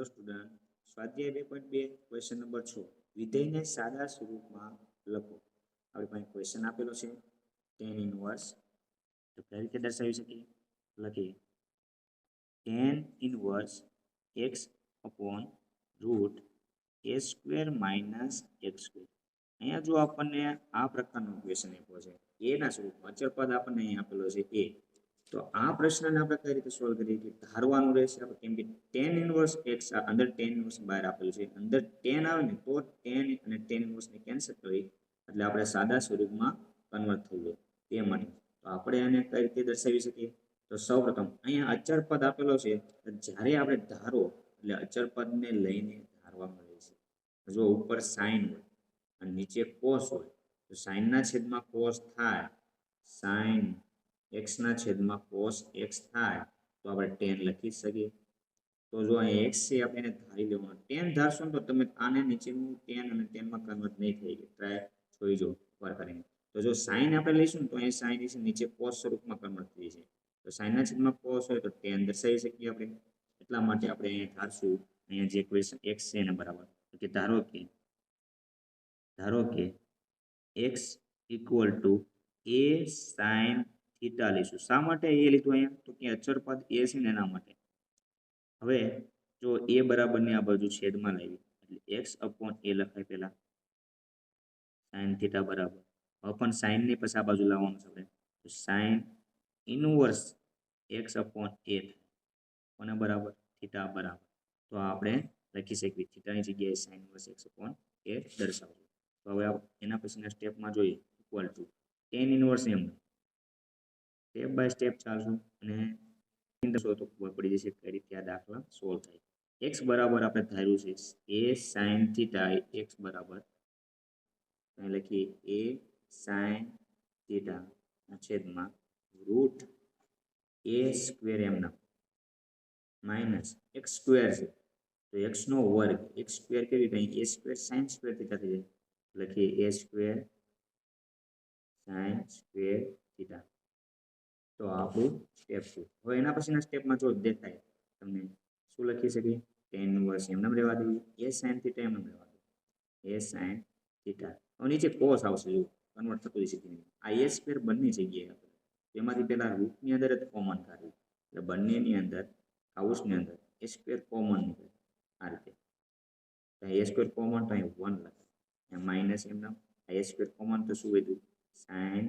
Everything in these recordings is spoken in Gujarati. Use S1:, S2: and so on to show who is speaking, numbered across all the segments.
S1: હેલો સ્ટુડન્ટ, સ્વાધ્યાય 2.2 ક્વેશ્ચન નંબર 6 વિધેયને સાદા સ્વરૂપમાં લખો. આપણી પાસે ક્વેશ્ચન આપેલો છે tan ઇનવર્સ. તો કઈ રીતે દર્શાવી શકીએ? લખીએ tan inverse x upon root a square minus x square. અહીંયા જો આપણને આ પ્રકારનો ક્વેશ્ચન આપ્યો છે a ના સ્વરૂપમાં, અચળ પદ આપણને અહીંયા આપેલો છે a. તો આ પ્રશ્નને આપણે કઈ રીતે સોલ્વ કરીએ કે ધારવાનું રહેશે આપણે, કેમ કે tan ઇનવર્સ x અંદર tan ઇનવર્સ બહાર આપેલું છે, અંદર tan આવે ને તો tan અને tan ઇનવર્સ ને કેન્સલ કરી એટલે આપણે સાદા સ્વરૂપમાં કન્વર્ટ થઈ જાય તે માટે. તો આપણે આને કઈ રીતે દર્શાવી શકીએ? તો સૌપ્રથમ અહીંયા અચળ પદ આપેલો છે, જ્યારે આપણે ધારો એટલે અચળ પદને લઈને ધારવામાં રહેશે. જો ઉપર sin હોય અને નીચે cos હોય તો sin ના છેદમાં cos થાય, sin x ના છેદમાં cos x થાય તો આપણે tan લખી શકીએ. તો જો અહીં x છે આપણે એને ધારી લેવાનું. tan ધારશો તો તમે આને નીચેનું tan અને tan માં કન્વર્ટ નહીં થઈ જાય. ટ્રાય જોઈ જો વાર કરીને. તો જો sin આપણે લઈશું તો અહીં sin છે નીચે cos સ્વરૂપમાં કન્વર્ટ થઈ જાય. તો sin ના છેદમાં cos હોય તો tan દર્શાવી શકીએ આપણે. એટલા માટે આપણે અહીંયા ધારશું, અહીંયા જે ક્વેશ્ચન x છે એના બરાબર કે ધારો કે x equal to a sin theta લઈશું. શા માટે એ લીધું અહીંયા? તો કે અચળ પદ a છે ને એના માટે. હવે જો a બરાબરની આ બાજુ છેદમાં લાવી એટલે x અપોન a લખાય પહેલા sin થીટા બરાબર. હવે પણ sin ની પછી આ બાજુ લાવવાનું છે આપણે, તો sin inverse x upon a થાય કોના બરાબર? થીટા બરાબર. તો આપણે લખી શકીએ થીટાની જગ્યાએ sin inverse x upon a દર્શાવવું. તો હવે એના પછીના સ્ટેપમાં જોઈએ equal to tan inverse m. Step by step ચાલશું અને તો ખબર પડી જશે કઈ રીતે આ દાખલા સોલ્વ થાય. x બરાબર આપણે ધાર્યું છે a sin થીટા, x બરાબર અહીં લખીએ a sin થીટા ના છેદમાં રૂટ a સ્ક્વેર m ના માઇનસ x સ્ક્વેર છે તો x નો વર્ગ, x સ્ક્વેર કેવી રીતે a square sin square theta થઈ જાય. લખીએ a square sin square theta. તો આપણું સ્ટેપ 2. હવે એના પછીના સ્ટેપમાં જો દેખાય તમને શું લખી શકીએ? tan ઇનવર્સ એમ નામ રહેવા દઈએ, a sin થીટા એમ નામ રહેવા દઈએ, a sin થીટા. હવે નીચે cos આવશે, જો કન્વર્ટ થતું જશે. આ a સ્ક્વેર બંને જગ્યાએ આપણે એમાંથી પહેલા રૂટની અંદર જ કોમન કાઢ્યું એટલે બંનેની અંદર કાઉસની અંદર a સ્ક્વેર કોમન નીકળે આ રીતે. a સ્ક્વેર કોમન તો અહીં 1 લખાય, માઇનસ એમ નામ a સ્ક્વેર કોમન તો શું વધ્યું? sin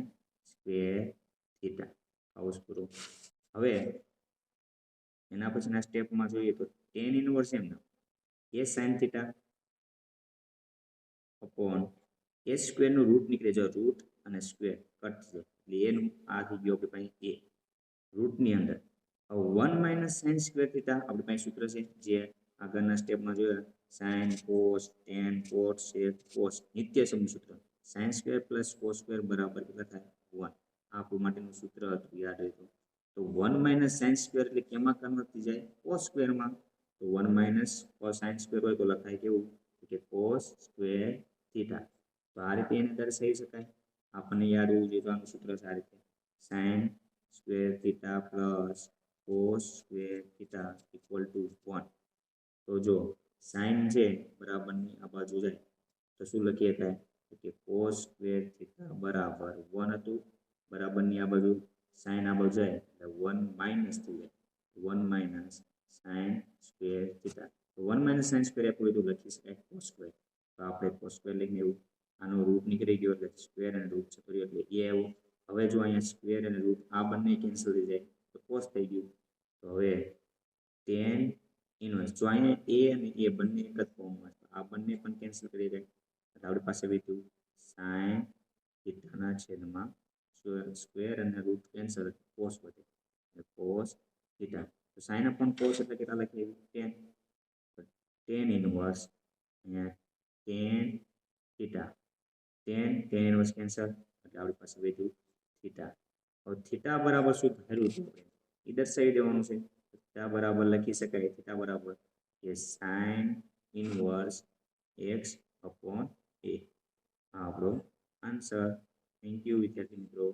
S1: square theta. કાઉસ પૂરો. હવે એના પછીના સ્ટેપમાં જોઈએ તો tan ઇનવર્સ એમ નામ a sin theta upon a square નું રૂટ નીકળે, જો રૂટ અને સ્ક્વેર કટ છે એટલે એનું આ થઈ ગયો આપણી પાસે a રૂટની અંદર. હવે 1 માઇનસ sin સ્ક્વેર થીટા આપણી પાસે સૂત્ર છે જે આગળના સ્ટેપમાં જોયા, sin cos tan cot sec cos નિત્ય સમૂહ સૂત્ર. sin square plus cos square બરાબર કેટલા થાય? 1. આ આપણું માટેનું સૂત્ર હતું, યાદ હોય તો 1 માઇનસ sin સ્ક્વેર એટલે કેમાં કન્વર્ટ થઈ જાય? cos સ્ક્વેરમાં. તો 1 માઇનસ cos sin સ્ક્વેર હોય તો લખાય કેવું કે cos સ્ક્વેર થીટા. તો આ રીતે એને દર્શાવી શકાય. આપણને યાદ હોવું જોઈએ તો આનું સૂત્ર છે આ રીતે, sin square theta plus cos square theta equal to 1. તો જો sin છે બરાબરની આ બાજુ જાય તો શું લખી શકાય કે cos સ્ક્વેર થીટા બરાબર 1 હતું, બરાબરની આ બાજુ sin આ બાજુ જાય એટલે 1 માઇનસ થઈ જાય, 1 માઇનસ sin સ્ક્વેર થીટા. તો 1 માઇનસ sin સ્ક્વેર આપ્યું તો લખી શકાય cos સ્ક્વેર. તો આપણે cos સ્ક્વેર લઈને એવું આનો રૂટ નીકળી ગયો એટલે સ્ક્વેર અને રૂટ જતો રહ્યો એટલે a આવ્યો. હવે જો અહીંયા સ્ક્વેર અને રૂટ આ બંને કેન્સલ થઈ જાય તો cos થઈ ગયું. તો હવે tan ઇનવર્સ, જો અહીંયા a અને a બંને એક જ ફોર્મમાં છે, આ બંને પણ કેન્સલ કરી જાય એટલે આપણી પાસે વધ્યું sin થીટાના છેદમાં સ્ક્વેર અને રૂટ કેન્સલ cos વધે એટલે cos થીટા. તો sin અપોન cos એટલે કેટલા લખીએ? 10. tan ઇનવર્સ અહીંયા tan theta, tan inverse cancel એટલે આપણી પાસે વધ્યું થીટા. હવે થીટા બરાબર શું ધાર્યું હતું એ દર્શાવી દેવાનું છે. થીટા બરાબર લખી શકાય, થીટા બરાબર કે sin inverse x upon a. આ આપણો આન્સર. થેન્ક યુ વિદ્યાર્થી મિત્રો.